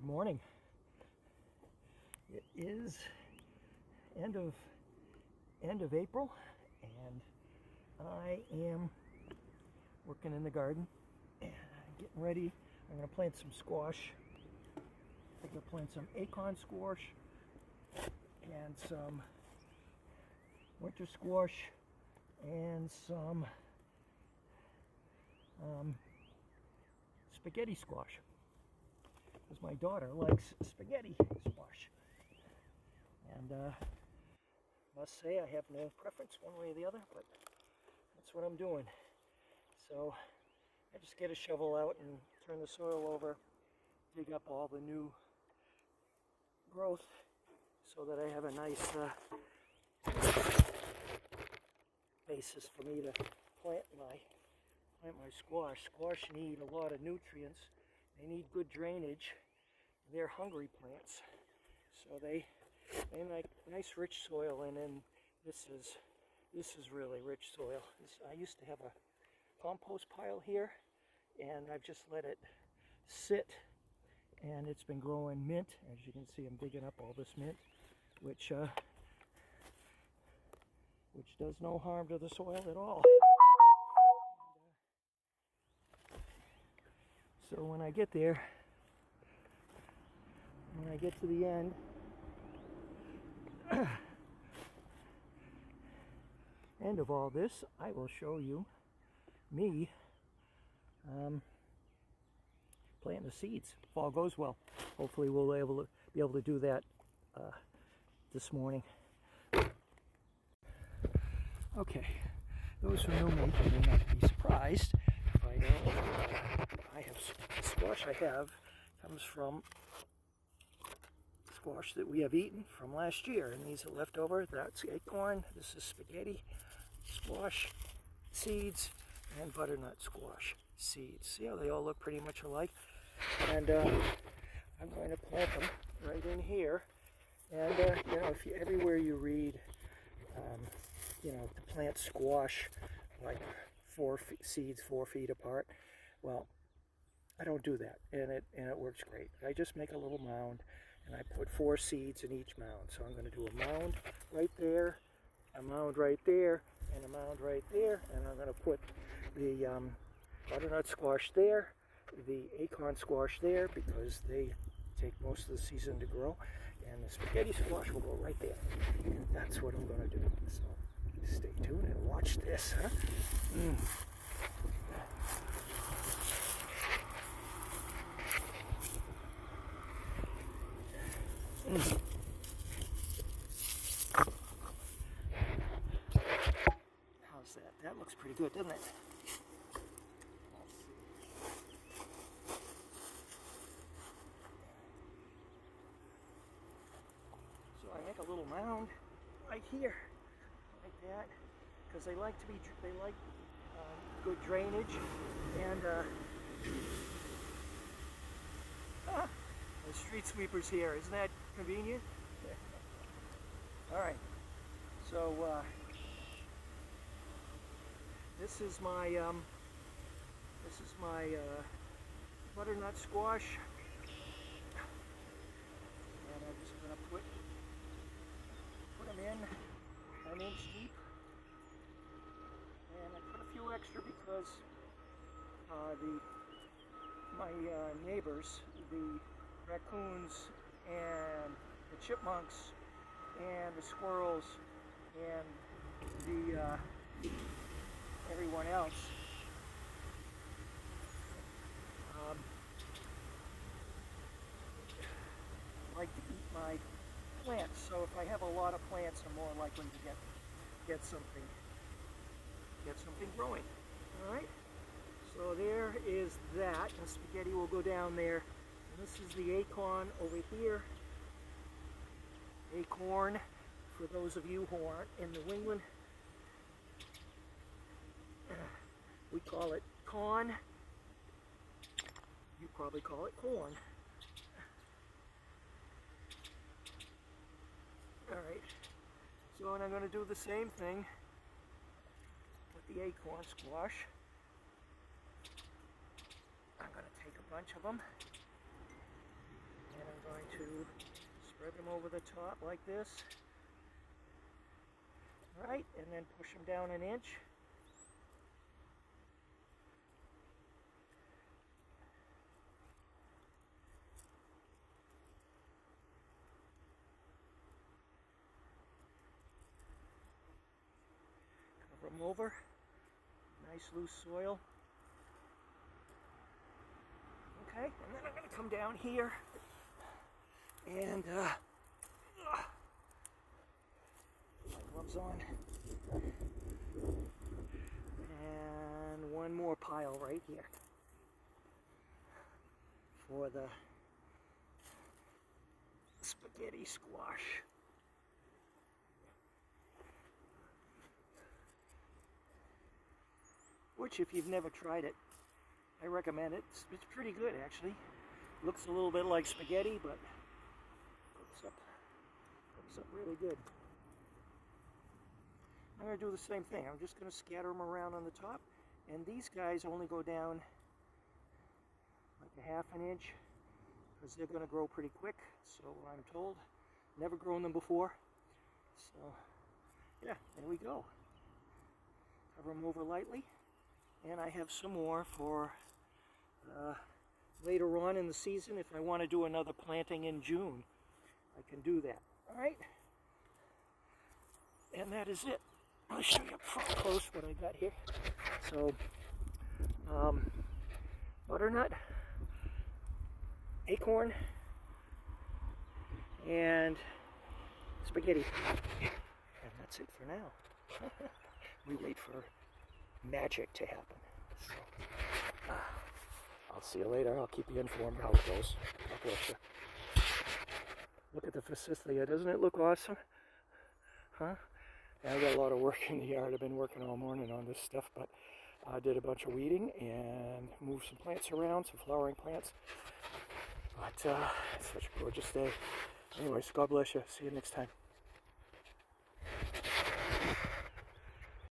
morning. It is end of April, and I am working in the garden and getting ready. I'm going to plant some squash. I'm going to plant some acorn squash and some winter squash and some spaghetti squash, because my daughter likes spaghetti squash. And must say I have no preference one way or the other, but that's what I'm doing. So I just get a shovel out and turn the soil over, dig up all the new growth so that I have a nice basis for me to plant my squash. Squash need a lot of nutrients. They need good drainage. They're hungry plants, so they like nice rich soil. And then this is really rich soil. I used to have a compost pile here, and I've just let it sit, and it's been growing mint. As you can see, I'm digging up all this mint, which does no harm to the soil at all. So when I get there, when I get to the end of all this, I will show you me planting the seeds. If all goes well, hopefully we'll be able to do that this morning. Okay, those who know me may not be surprised if I know the squash I have comes from squash that we have eaten from last year, and these are left over. That's acorn, this is spaghetti squash seeds, and butternut squash seeds. See how they all look pretty much alike? And I'm going to plant them right in here. And you know, everywhere you read, you know, to plant squash like 4 seeds 4 feet apart. Well, I don't do that, and it works great. I just make a little mound, and I put 4 seeds in each mound. So I'm going to do a mound right there, a mound right there, and a mound right there, and I'm going to put the butternut squash there, the acorn squash there, because they take most of the season to grow, and the spaghetti squash will go right there. And that's what I'm going to do. So stay tuned and watch this, huh? How's that? That looks pretty good, doesn't it? So I make a little mound right here, like that, because they like good drainage, and the street sweepers here. Isn't that convenient? All right. So this is my butternut squash, and I'm just going to put them in 1 inch deep, and I put a few extra because my neighbors, the raccoons and the chipmunks and the squirrels and the everyone else like to eat my plants. So if I have a lot of plants, I'm more likely to get something growing. All right. So there is that. The spaghetti will go down there. And this is the acorn over here. Acorn, for those of you who aren't in New England, we call it corn. You probably call it corn. All right. So, and I'm going to do the same thing with the acorn squash. I'm going to take a bunch of them And I'm going to spread them over the top like this. All right, and then push them down an inch. Cover them over. Nice loose soil. Okay, and then I'm going to come down here and my gloves on. And one more pile right here for the spaghetti squash. Which, if you've never tried it, I recommend it. It's pretty good, actually. Looks a little bit like spaghetti, but cooks up really good. I'm going to do the same thing. I'm just going to scatter them around on the top. And these guys only go down like a half an inch because they're going to grow pretty quick, so I'm told. Never grown them before. So, yeah, there we go. Cover them over lightly. And I have some more for later on in the season. If I want to do another planting in June, I can do that. All right? And that is it. I'll show you up close what I got here. So, butternut, acorn, and spaghetti. And that's it for now. We wait for magic to happen. So, I'll see you later. I'll keep you informed how it goes. God bless you. Look at the forsythia. Doesn't it look awesome? Huh? I got a lot of work in the yard. I've been working all morning on this stuff, but I did a bunch of weeding and moved some plants around, some flowering plants. But it's such a gorgeous day. Anyways, God bless you. See you next time.